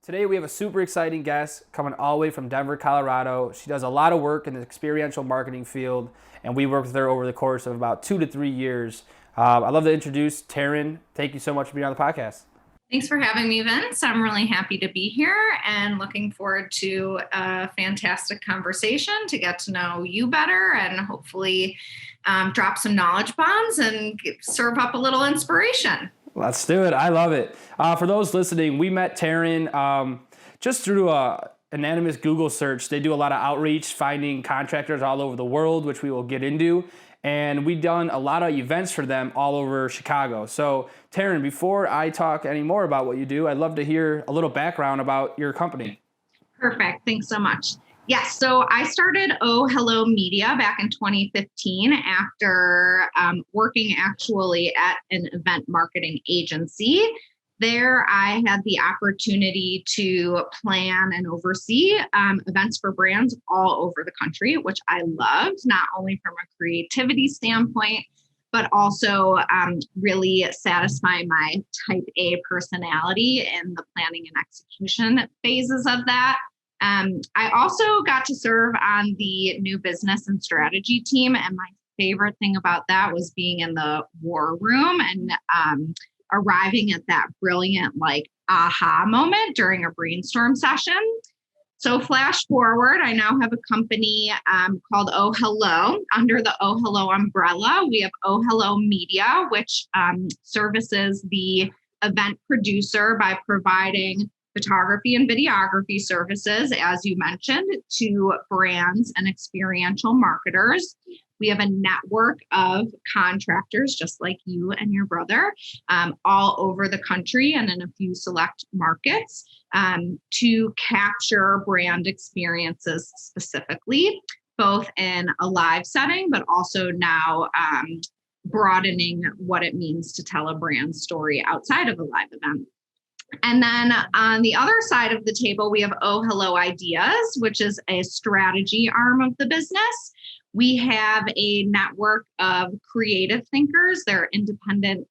Today we have a super exciting guest coming all the way from Denver, Colorado. She does a lot of work in the experiential marketing field, and we worked with her over the course of about 2 to 3 years. I'd love to introduce Taryn. Thank you so much for being on the podcast. Thanks for having me, Vince. I'm really happy to be here and looking forward to a fantastic conversation to get to know you better and hopefully drop some knowledge bombs and serve up a little inspiration. Let's do it. I love it. For those listening, we met Taryn just through an anonymous Google search. They do a lot of outreach, finding contractors all over the world, which we will get into. And we've done a lot of events for them all over Chicago. So, Taryn, before I talk any more about what you do, I'd love to hear a little background about your company. Perfect. Thanks so much. Yes. So I started Oh Hello Media back in 2015 after working actually at an event marketing agency. There, I had the opportunity to plan and oversee events for brands all over the country, which I loved, not only from a creativity standpoint, but also really satisfy my type A personality in the planning and execution phases of that. I also got to serve on the new business and strategy team. And my favorite thing about that was being in the war room and arriving at that brilliant, aha moment during a brainstorm session. So flash forward, I now have a company called Oh Hello. Under the Oh Hello umbrella, we have Oh Hello Media, which services the event producer by providing photography and videography services, as you mentioned, to brands and experiential marketers. We have a network of contractors, just like you and your brother, all over the country and in a few select markets to capture brand experiences specifically, both in a live setting, but also now broadening what it means to tell a brand story outside of a live event. And then on the other side of the table, we have Oh Hello Ideas, which is a strategy arm of the business. We have a network of creative thinkers. They're independent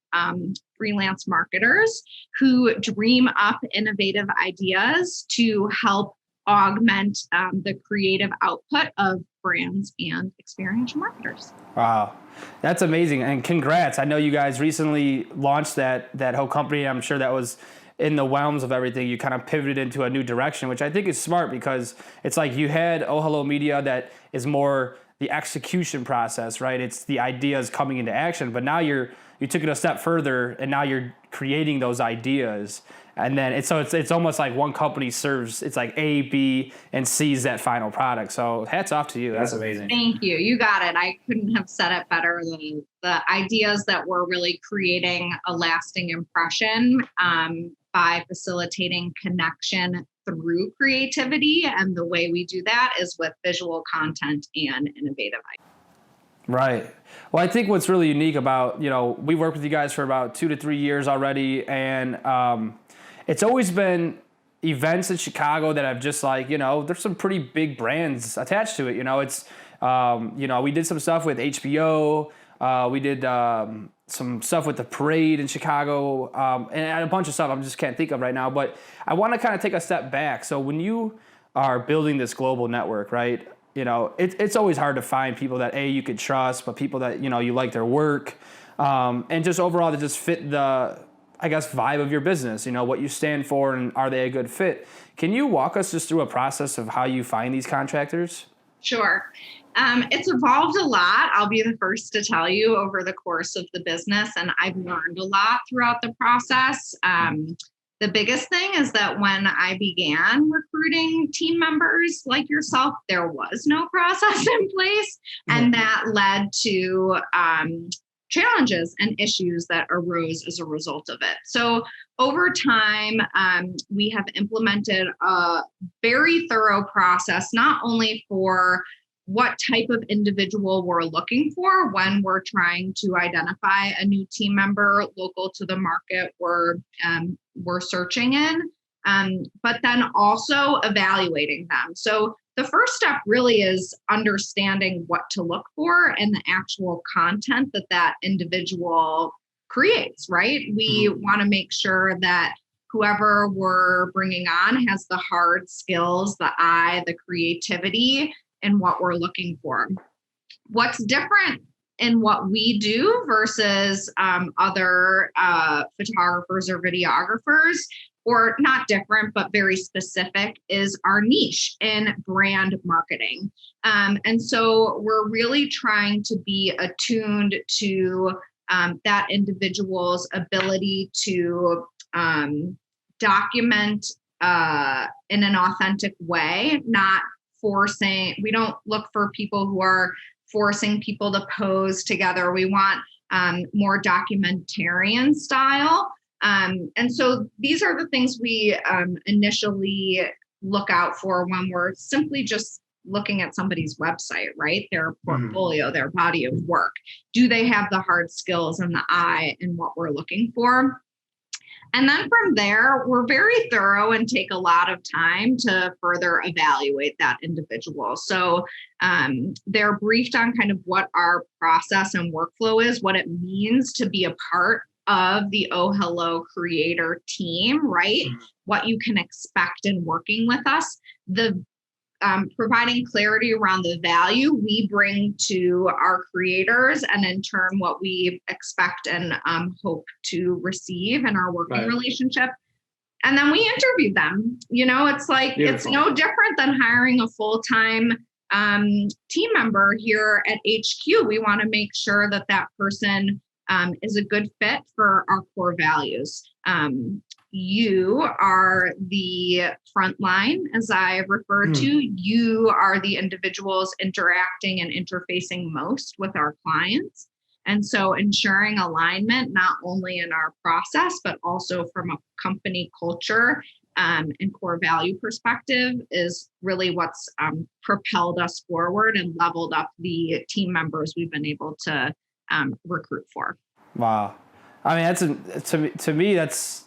freelance marketers who dream up innovative ideas to help augment the creative output of brands and experiential marketers. Wow, that's amazing. And congrats. I know you guys recently launched that whole company. I'm sure that was in the realms of everything. You kind of pivoted into a new direction, which I think is smart because it's like you had Oh Hello Media that is more the execution process, right? It's the ideas coming into action, but now you took it a step further and now you're creating those ideas. And then it's almost like one company serves, it's like A, B, and C's that final product. So hats off to you. That's amazing. Thank you. You got it. I couldn't have said it better than the ideas that we're really creating a lasting impression by facilitating connection through creativity. And the way we do that is with visual content and innovative ideas. Right. Well, I think what's really unique about, we worked with you guys for about 2 to 3 years already. And it's always been events in Chicago that have just there's some pretty big brands attached to it. It's, we did some stuff with HBO. We did some stuff with the parade in Chicago and a bunch of stuff I just can't think of right now. But I want to kind of take a step back. So when you are building this global network, right, it's always hard to find people that, A, you could trust, but people that, you like their work and just overall to just fit the, I guess, vibe of your business, what you stand for and are they a good fit? Can you walk us just through a process of how you find these contractors? Sure. It's evolved a lot. I'll be the first to tell you over the course of the business, and I've learned a lot throughout the process. The biggest thing is that when I began recruiting team members like yourself, there was no process in place, and that led to challenges and issues that arose as a result of it. So over time, we have implemented a very thorough process, not only for what type of individual we're looking for when we're trying to identify a new team member local to the market we're searching in, but then also evaluating them. So the first step really is understanding what to look for and the actual content that individual creates, right? We want to make sure that whoever we're bringing on has the hard skills, the eye, the creativity, and what we're looking for. What's different in what we do versus other photographers or videographers, or not different, but very specific, is our niche in brand marketing. And so we're really trying to be attuned to that individual's ability to document in an authentic way, not forcing. We don't look for people who are forcing people to pose together. We want more documentarian style. And so these are the things we initially look out for when we're simply just looking at somebody's website, right? Their portfolio, their body of work. Do they have the hard skills and the eye in what we're looking for? And then from there, we're very thorough and take a lot of time to further evaluate that individual. So they're briefed on kind of what our process and workflow is, what it means to be a part of the Oh Hello creator team, right? What you can expect in working with us, the providing clarity around the value we bring to our creators, and in turn, what we expect and hope to receive in our working relationship. And then we interview them. You know, it's like, Beautiful. It's no different than hiring a full-time team member here at HQ. We want to make sure that that person is a good fit for our core values. You are the front line, as I refer to. You are the individuals interacting and interfacing most with our clients. And so ensuring alignment, not only in our process, but also from a company culture and core value perspective, is really what's propelled us forward and leveled up the team members we've been able to recruit for. Wow. I mean, to me, that's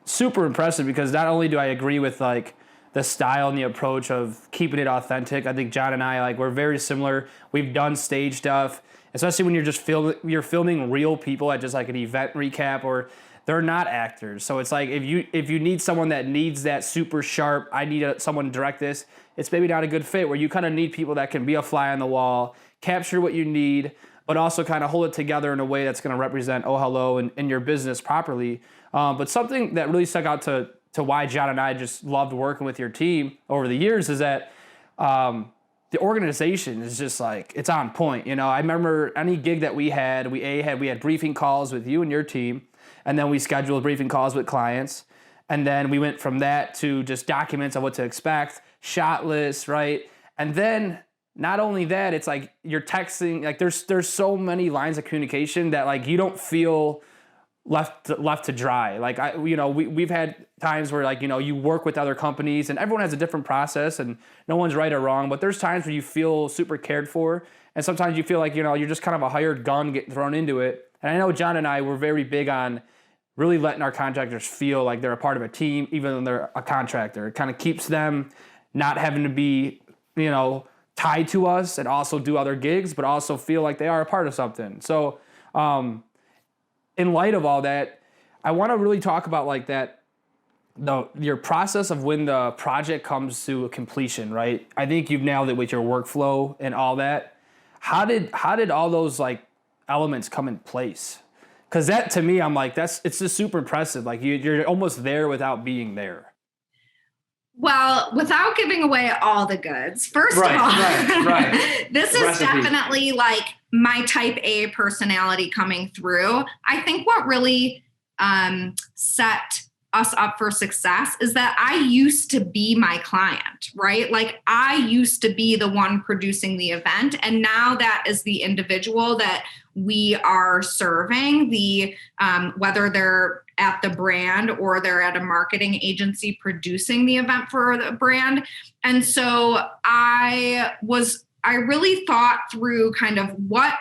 super impressive, because not only do I agree with like the style and the approach of keeping it authentic. I think John and I, like, we're very similar. We've done stage stuff, especially when you're filming real people at just like an event recap, or they're not actors. So it's like, if you need someone that needs that super sharp, I need someone to direct this, it's maybe not a good fit, where you kind of need people that can be a fly on the wall, capture what you need, but also kind of hold it together in a way that's going to represent Oh Hello and your business properly. But something that really stuck out to why John and I just loved working with your team over the years is that the organization is just like, it's on point. You know, I remember any gig that we had briefing calls with you and your team, and then we scheduled briefing calls with clients. And then we went from that to just documents of what to expect, shot lists, right? And then not only that, it's like you're texting, like there's so many lines of communication that like you don't feel left to dry. Like we've had times where, like, you know, you work with other companies and everyone has a different process and no one's right or wrong, but there's times where you feel super cared for, and sometimes you feel like, you know, you're just kind of a hired gun getting thrown into it. And I know John and I were very big on really letting our contractors feel like they're a part of a team, even when they're a contractor. It kind of keeps them not having to be, you know, tied to us and also do other gigs, but also feel like they are a part of something. So in light of all that, I want to really talk about like that, your process of when the project comes to a completion, right? I think you've nailed it with your workflow and all that. How did all those like elements come in place? Because that, to me, I'm like, it's just super impressive. Like you're almost there without being there. Well, without giving away all the goods, first of all, this is definitely like my type A personality coming through. I think what really set us up for success is that I used to be my client, right? Like I used to be the one producing the event. And now that is the individual that we are serving, whether they're at the brand or they're at a marketing agency producing the event for the brand. And so I really thought through kind of what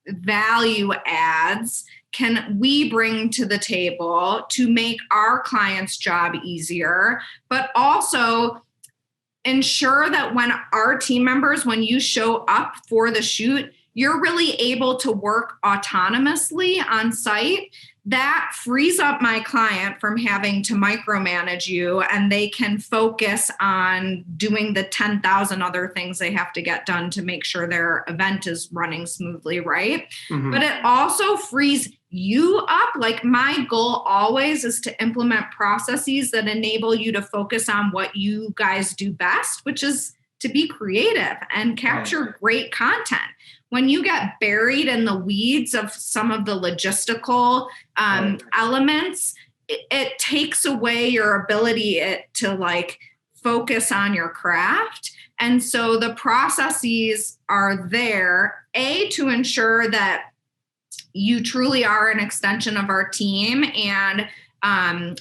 value adds can we bring to the table to make our client's job easier, but also ensure that when our team members, when you show up for the shoot, you're really able to work autonomously on site, that frees up my client from having to micromanage you, and they can focus on doing the 10,000 other things they have to get done to make sure their event is running smoothly, right? Mm-hmm. But it also frees you up. Like, my goal always is to implement processes that enable you to focus on what you guys do best, which is to be creative and capture great content. When you get buried in the weeds of some of the logistical elements, it takes away your ability to like focus on your craft. And so the processes are there, to ensure that you truly are an extension of our team, and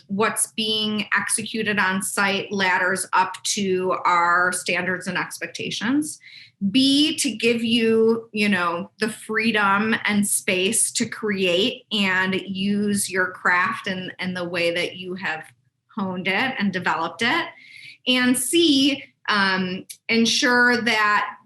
what's being executed on site ladders up to our standards and expectations. B, to give you, the freedom and space to create and use your craft in the way that you have honed it and developed it. And C, ensure that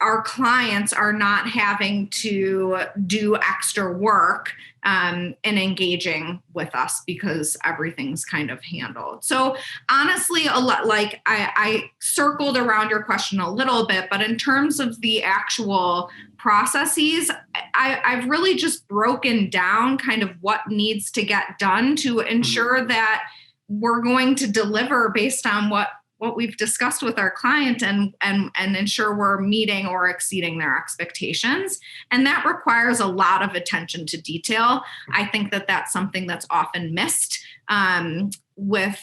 our clients are not having to do extra work in engaging with us, because everything's kind of handled. So honestly, a lot, like I circled around your question a little bit, but in terms of the actual processes, I've really just broken down kind of what needs to get done to ensure that we're going to deliver based on what we've discussed with our client, and ensure we're meeting or exceeding their expectations. And that requires a lot of attention to detail. I think that that's something that's often missed with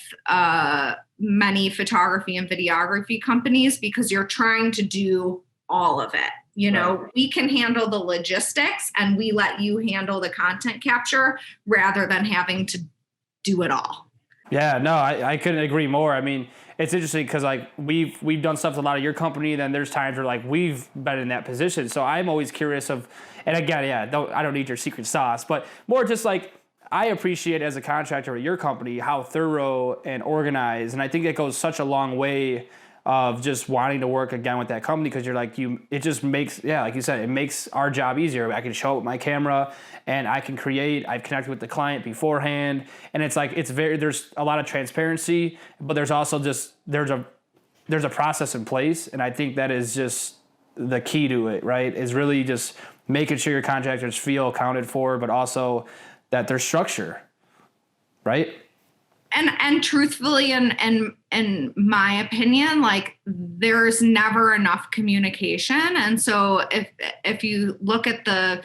many photography and videography companies, because you're trying to do all of it. Right. We can handle the logistics and we let you handle the content capture rather than having to do it all. Yeah, no, I couldn't agree more. I mean, it's interesting because like we've done stuff with a lot of your company, then there's times where like we've been in that position. So I'm always curious of, and again, I don't need your secret sauce, but more just like I appreciate as a contractor at your company how thorough and organized, and I think it goes such a long way of just wanting to work again with that company, because you're like it just makes, like you said, it makes our job easier. I can show up with my camera and I can create. I've connected with the client beforehand, and it's like there's a lot of transparency, but there's also just there's a process in place, and I think that is just the key to it, right? Is really just making sure your contractors feel accounted for, but also that there's structure, right? And truthfully, in my opinion, like there's never enough communication. And so if you look at the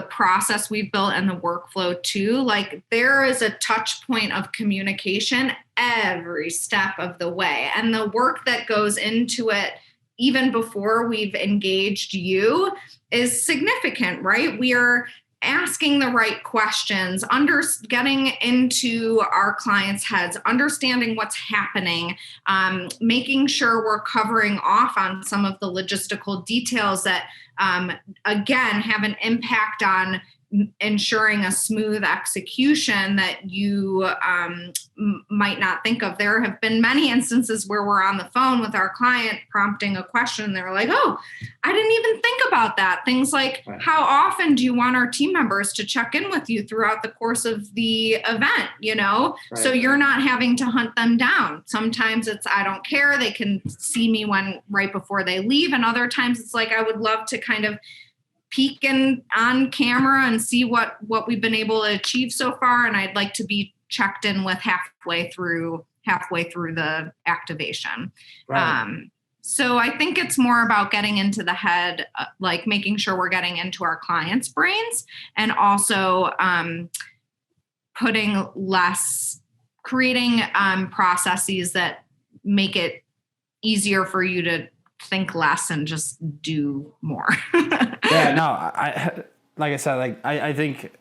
process we've built and the workflow too, like there is a touch point of communication every step of the way. And the work that goes into it, even before we've engaged you, is significant, right? We are asking the right questions, getting into our clients' heads, understanding what's happening, making sure we're covering off on some of the logistical details that, again, have an impact on ensuring a smooth execution that you might not think of. There have been many instances where we're on the phone with our client prompting a question. They're like, oh, I didn't even think about that. Things like, how often do you want our team members to check in with you throughout the course of the event? So you're not having to hunt them down. Sometimes it's, I don't care. They can see me right before they leave. And other times it's like, I would love to kind of peek on camera and see what we've been able to achieve so far. And I'd like to be checked in with halfway through the activation. Right. So I think it's more about getting into the head, like making sure we're getting into our clients' brains, and also creating processes that make it easier for you to think less and just do more. Yeah, no, like I said, like I think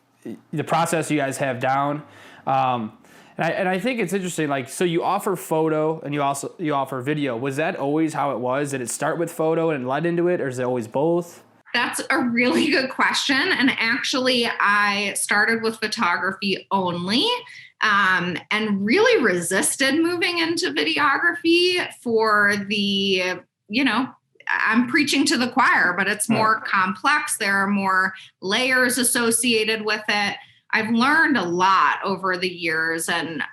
the process you guys have down, and I think it's interesting. Like, so you offer photo and you offer video. Was that always how it was? Did it start with photo and led into it, or is it always both? That's a really good question. And actually, I started with photography only, and really resisted moving into videography for the, I'm preaching to the choir, but it's more complex. There are more layers associated with it. I've learned a lot over the years, and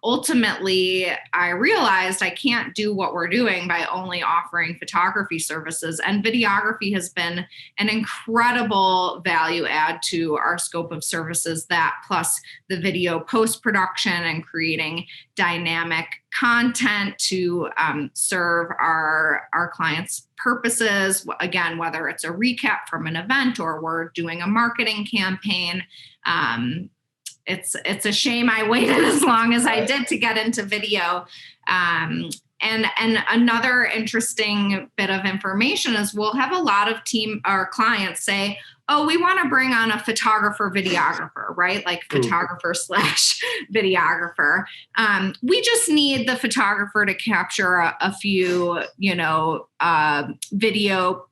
ultimately I realized I can't do what we're doing by only offering photography services, and videography has been an incredible value add to our scope of services, that plus the video post-production and creating dynamic content to serve our clients' purposes. Again, whether it's a recap from an event or we're doing a marketing campaign. It's a shame I waited as long as I did to get into video. And another interesting bit of information is we'll have a lot of clients say, oh, we want to bring on a photographer, videographer, right? Like photographer / videographer. We just need the photographer to capture a few,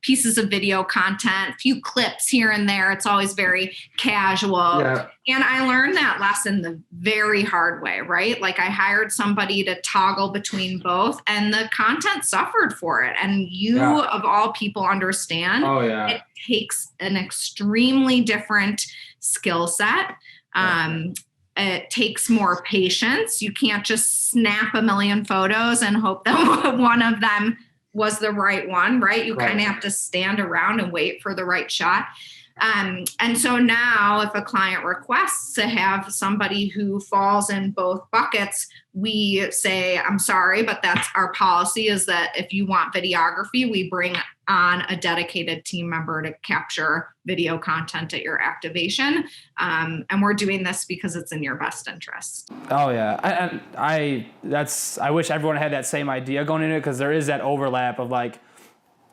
pieces of video content, a few clips here and there. It's always very casual. Yeah. And I learned that lesson the very hard way, right? Like I hired somebody to toggle between both and the content suffered for it. And you of all people understand it takes an extremely different skill set. It takes more patience. You can't just snap a million photos and hope that one of them was the right one, right? You kind of have to stand around and wait for the right shot. And so now if a client requests to have somebody who falls in both buckets, we say, I'm sorry, but that's our policy, is that if you want videography, we bring on a dedicated team member to capture video content at your activation. And we're doing this because it's in your best interest. Oh yeah. I wish everyone had that same idea going into it, because there is that overlap of like,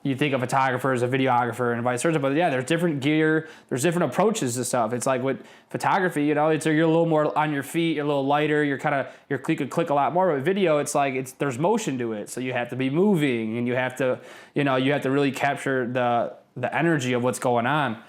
you think a photographer as a videographer and vice versa, but yeah, there's different gear, there's different approaches to stuff. It's like with photography, you're a little more on your feet, you're a little lighter, you could click a lot more. With video, it's like there's motion to it, so you have to be moving and you have to really capture the energy of what's going on.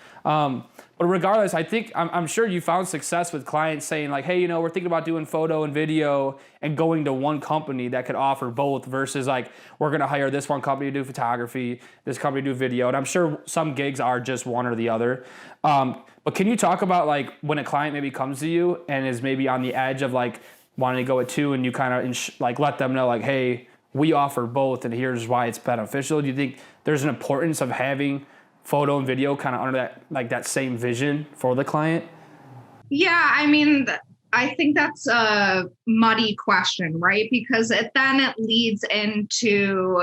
But regardless, I think I'm sure you found success with clients saying like, hey, we're thinking about doing photo and video, and going to one company that could offer both, versus like, we're going to hire this one company to do photography, this company to do video. And I'm sure some gigs are just one or the other. But can you talk about like when a client maybe comes to you and is maybe on the edge of like wanting to go with two, and you kind of like let them know like, hey, we offer both and here's why it's beneficial? Do you think there's an importance of having photo and video kind of under that same vision for the client? Yeah, I mean, I think that's a muddy question, right? Because it leads into,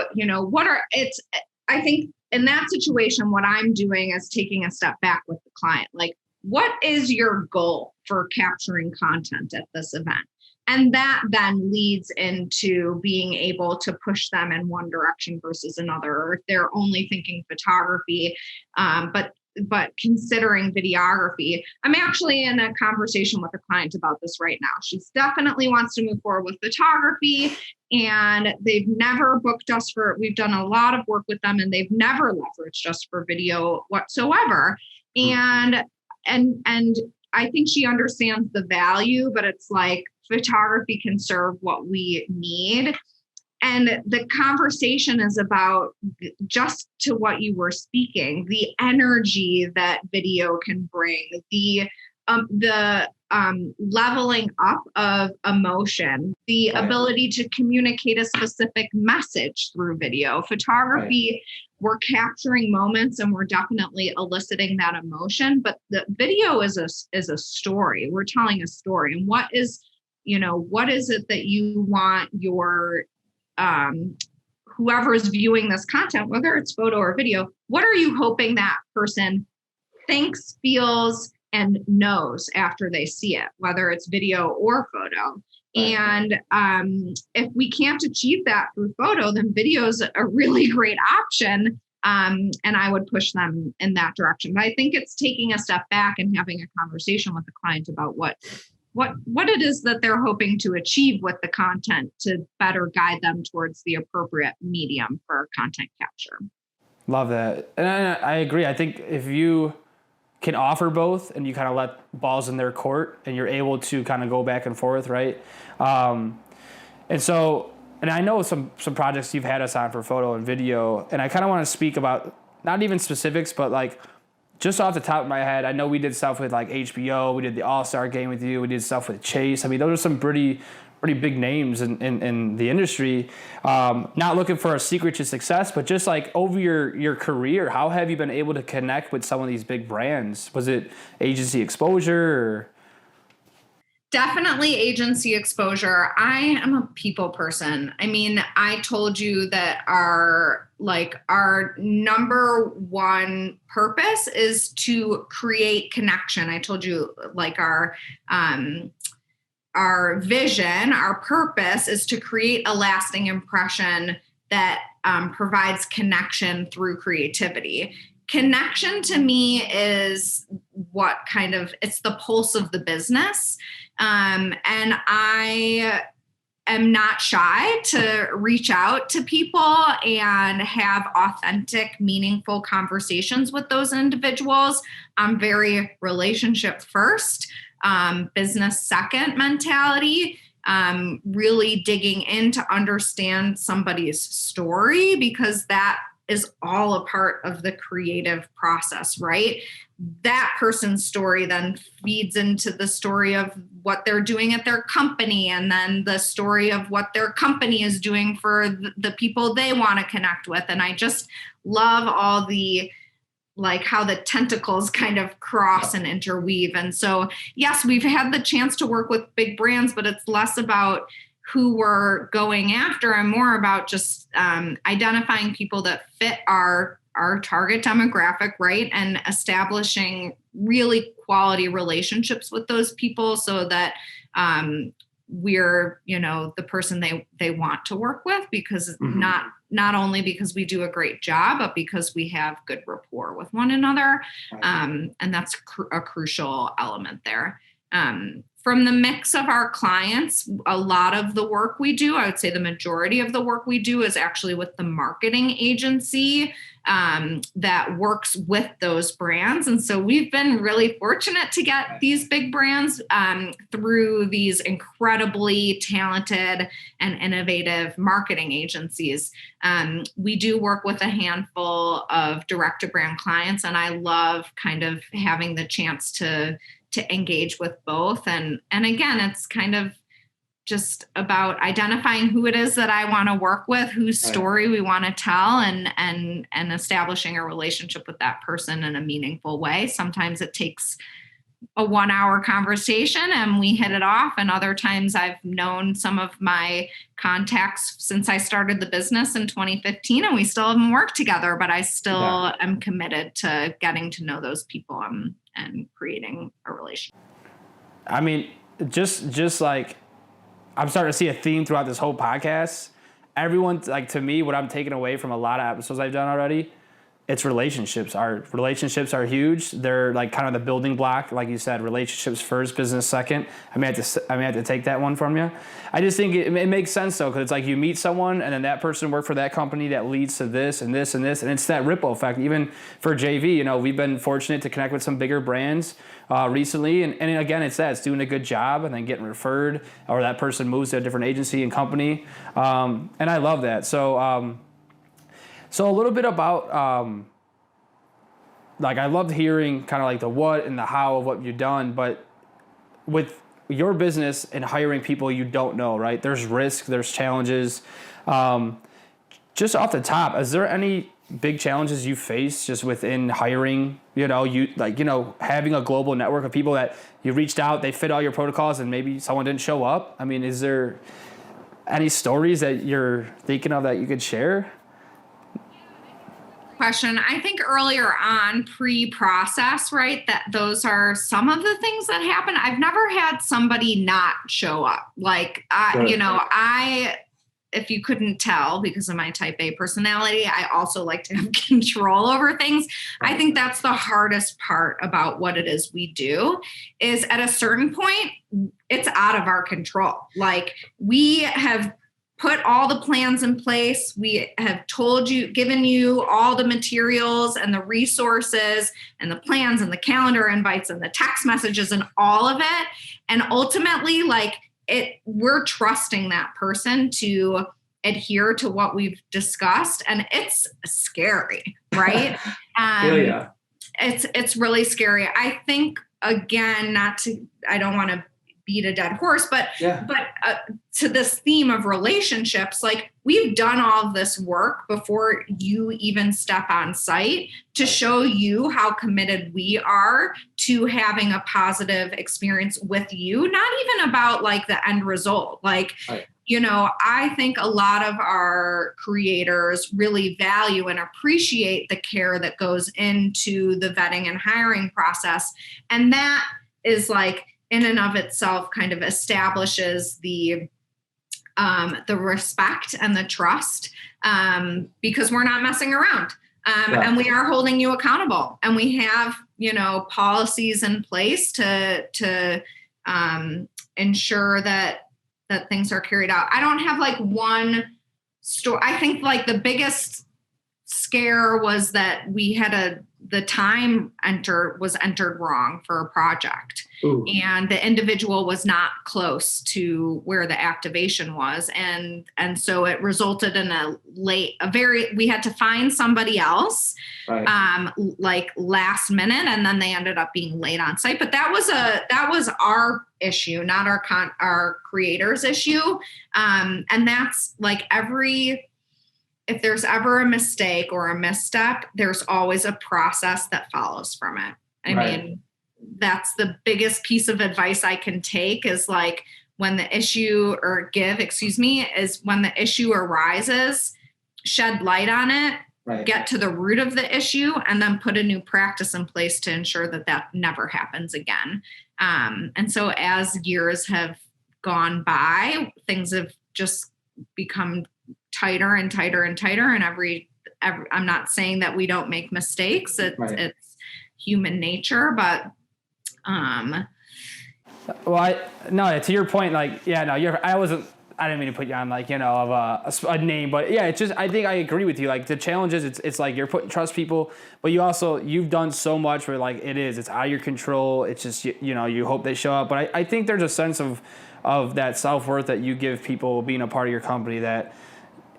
I think in that situation, what I'm doing is taking a step back with the client. Like, what is your goal for capturing content at this event? And that then leads into being able to push them in one direction versus another, or if they're only thinking photography, but considering videography. I'm actually in a conversation with a client about this right now. She definitely wants to move forward with photography, and they've never booked us we've done a lot of work with them, and they've never leveraged us for video whatsoever. And I think she understands the value, but it's like, photography can serve what we need. And the conversation is about, just to what you were speaking, the energy that video can bring, the leveling up of emotion, the ability to communicate a specific message through video. Photography, we're capturing moments and we're definitely eliciting that emotion, but the video is a story. We're telling a story. And what is it that you want your whoever is viewing this content, whether it's photo or video, what are you hoping that person thinks, feels, and knows after they see it, whether it's video or photo? And if we can't achieve that through photo, then video is a really great option. And I would push them in that direction. But I think it's taking a step back and having a conversation with the client about what it is that they're hoping to achieve with the content to better guide them towards the appropriate medium for content capture. Love that. And I agree. I think if you can offer both and you kind of let balls in their court and you're able to kind of go back and forth, right? And I know some projects you've had us on for photo and video, and I kind of want to speak about not even specifics, but like just off the top of my head, I know we did stuff with like HBO. We did the All-Star game with you. We did stuff with Chase. I mean, those are some pretty big names in the industry. Not looking for a secret to success, but just like over your career, how have you been able to connect with some of these big brands? Was it agency exposure or? Definitely agency exposure. I am a people person. I mean, I told you that our number one purpose is to create connection. I told you like our vision, our purpose is to create a lasting impression that provides connection through creativity. Connection to me is it's the pulse of the business. And I am not shy to reach out to people and have authentic, meaningful conversations with those individuals. I'm very relationship first, business second mentality. Really digging in to understand somebody's story, because that is all a part of the creative process, right? That person's story then feeds into the story of what they're doing at their company, and then the story of what their company is doing for the people they want to connect with. And I just love all the, like, how the tentacles kind of cross and interweave. And so, yes, we've had the chance to work with big brands, but it's less about who we're going after and more about just identifying people that fit our target demographic, right? And establishing really quality relationships with those people so that we're, the person they want to work with, because not only because we do a great job, but because we have good rapport with one another. And that's a crucial element there. From the mix of our clients, a lot of the work we do, I would say the majority of the work we do is actually with the marketing agency that works with those brands. And so we've been really fortunate to get these big brands through these incredibly talented and innovative marketing agencies. We do work with a handful of direct-to-brand clients, and I love kind of having the chance to engage with both. And again, it's kind of just about identifying who it is that I want to work with, whose story we want to tell, and establishing a relationship with that person in a meaningful way. Sometimes it takes a 1-hour conversation and we hit it off. And other times I've known some of my contacts since I started the business in 2015, and we still haven't worked together, but I still am committed to getting to know those people and creating a relationship. I mean, just like, I'm starting to see a theme throughout this whole podcast. Everyone, like, to me, what I'm taking away from a lot of episodes I've done already, it's relationships. Our relationships are huge. They're like kind of the building block, like you said, relationships first, business second. I may have to take that one from you. I just think it makes sense though, because it's like you meet someone and then that person worked for that company that leads to this and this and this, and it's that ripple effect. Even for JV, we've been fortunate to connect with some bigger brands recently, and again, it's doing a good job and then getting referred, or that person moves to a different agency and company, and I love that. So a little bit about, I loved hearing kind of like the what and the how of what you've done, but with your business and hiring people you don't know, right? There's risk, there's challenges. Just off the top, is there any big challenges you face just within hiring? Having a global network of people that you reached out, they fit all your protocols, and maybe someone didn't show up. I mean, is there any stories that you're thinking of that you could share? Question. I think earlier on, pre-process, right, that those are some of the things that happen. I've never had somebody not show up. If you couldn't tell, because of my type A personality, I also like to have control over things. I think that's the hardest part about what it is we do, is at a certain point, it's out of our control. Like, we have put all the plans in place. We have given you all the materials and the resources and the plans and the calendar invites and the text messages and all of it. And ultimately, we're trusting that person to adhere to what we've discussed. And it's scary, right? Yeah. It's really scary. I think, again, I don't want to beat a dead horse, but to this theme of relationships, like we've done all of this work before you even step on site to show you how committed we are to having a positive experience with you, not even about like the end result. Like, I think a lot of our creators really value and appreciate the care that goes into the vetting and hiring process. And that is like, in and of itself, kind of establishes the respect and the trust, because we're not messing around, and we are holding you accountable, and we have policies in place to ensure that things are carried out. I don't have like one story. I think like the biggest scare was that we had the time was entered wrong for a project. Ooh. And the individual was not close to where the activation was. And so it resulted in we had to find somebody else, right, like last minute. And then they ended up being late on site, but that was our issue, not our creators' issue. And that's like if there's ever a mistake or a misstep, there's always a process that follows from it. I mean, that's the biggest piece of advice I can take is like when the issue arises, shed light on it, get to the root of the issue, and then put a new practice in place to ensure that never happens again. And so as years have gone by, things have just become tighter and tighter and tighter. And every I'm not saying that we don't make mistakes. It's human nature, but to your point, like, I didn't mean to put you on like, of a name, but yeah, it's just, I think I agree with you. Like the challenge is it's like you're putting trust people, but you've done so much where like it's out of your control. It's just, you hope they show up. But I think there's a sense of that self-worth that you give people being a part of your company that,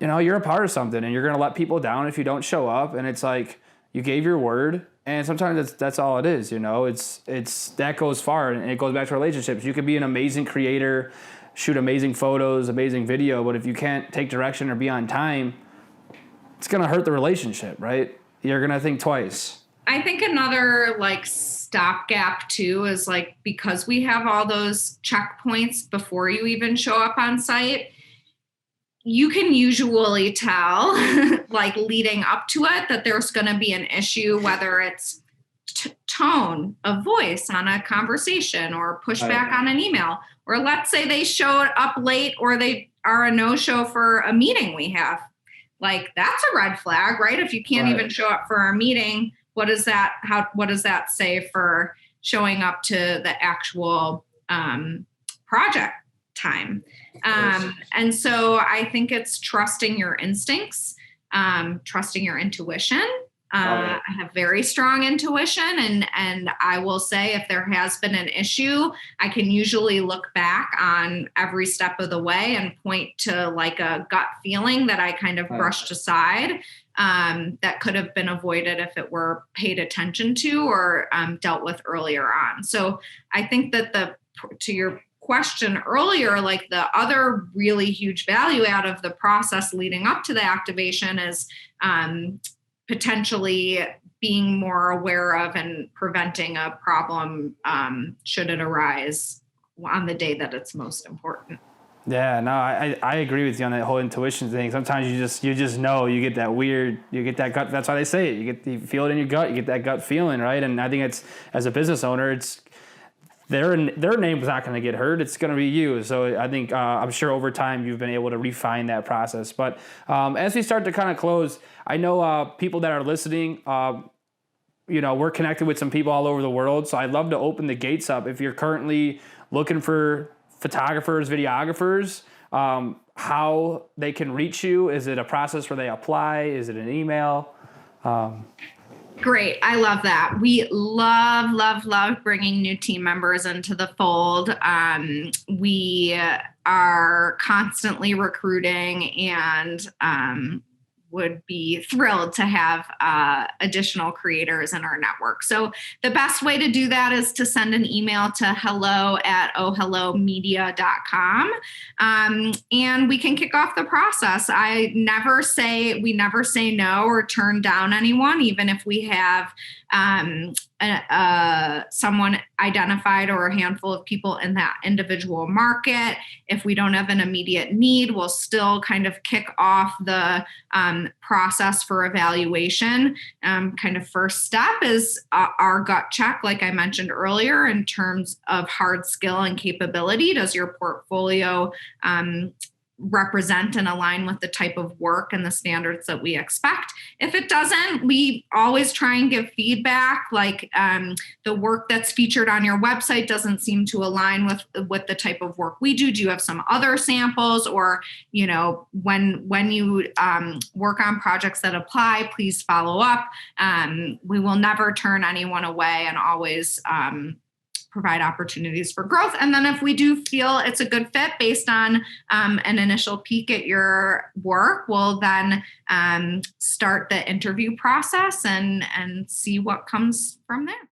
you're a part of something and you're going to let people down if you don't show up. And it's like, you gave your word. And sometimes that's all it is, it's that goes far, and it goes back to relationships. You could be an amazing creator, shoot amazing photos, amazing video, but if you can't take direction or be on time, it's going to hurt the relationship, right? You're going to think twice. I think another like stopgap too is like, because we have all those checkpoints before you even show up on site, you can usually tell like leading up to it that there's going to be an issue, whether it's tone of voice on a conversation or pushback on an email, or let's say they showed up late or they are a no-show for a meeting we have. Like that's a red flag, right? If you can't even show up for our meeting, what does that say for showing up to the actual project time? And so I think it's trusting your instincts, trusting your intuition. I have very strong intuition, and I will say if there has been an issue, I can usually look back on every step of the way and point to like a gut feeling that I kind of brushed aside, that could have been avoided if it were paid attention to or dealt with earlier on. So I think that to your question earlier, like the other really huge value out of the process leading up to the activation is potentially being more aware of and preventing a problem should it arise on the day that it's most important. Yeah, no, I agree with you on that whole intuition thing. Sometimes you just know, you get that gut. That's why they say it. You feel it in your gut. You get that gut feeling, right? And I think it's, as a business owner, it's their name's not going to get heard. It's going to be you. So I think I'm sure over time you've been able to refine that process. But as we start to kind of close, I know people that are listening, we're connected with some people all over the world. So I'd love to open the gates up. If you're currently looking for photographers, videographers, how they can reach you. Is it a process where they apply? Is it an email? Great. I love that. We love bringing new team members into the fold. We are constantly recruiting, and would be thrilled to have additional creators in our network. So the best way to do that is to send an email to hello@ohhellomedia.com, and we can kick off the process. We never say no or turn down anyone, even if we have someone identified or a handful of people in that individual market. If we don't have an immediate need, we'll still kind of kick off the process for evaluation. Kind of first step is our gut check, like I mentioned earlier, in terms of hard skill and capability. Does your portfolio represent and align with the type of work and the standards that we expect? If it doesn't, we always try and give feedback, like the work that's featured on your website doesn't seem to align with the type of work we do. Do you have some other samples? Or, when you work on projects that apply, please follow up. We will never turn anyone away and always provide opportunities for growth. And then if we do feel it's a good fit based on an initial peek at your work, we'll then start the interview process and see what comes from there.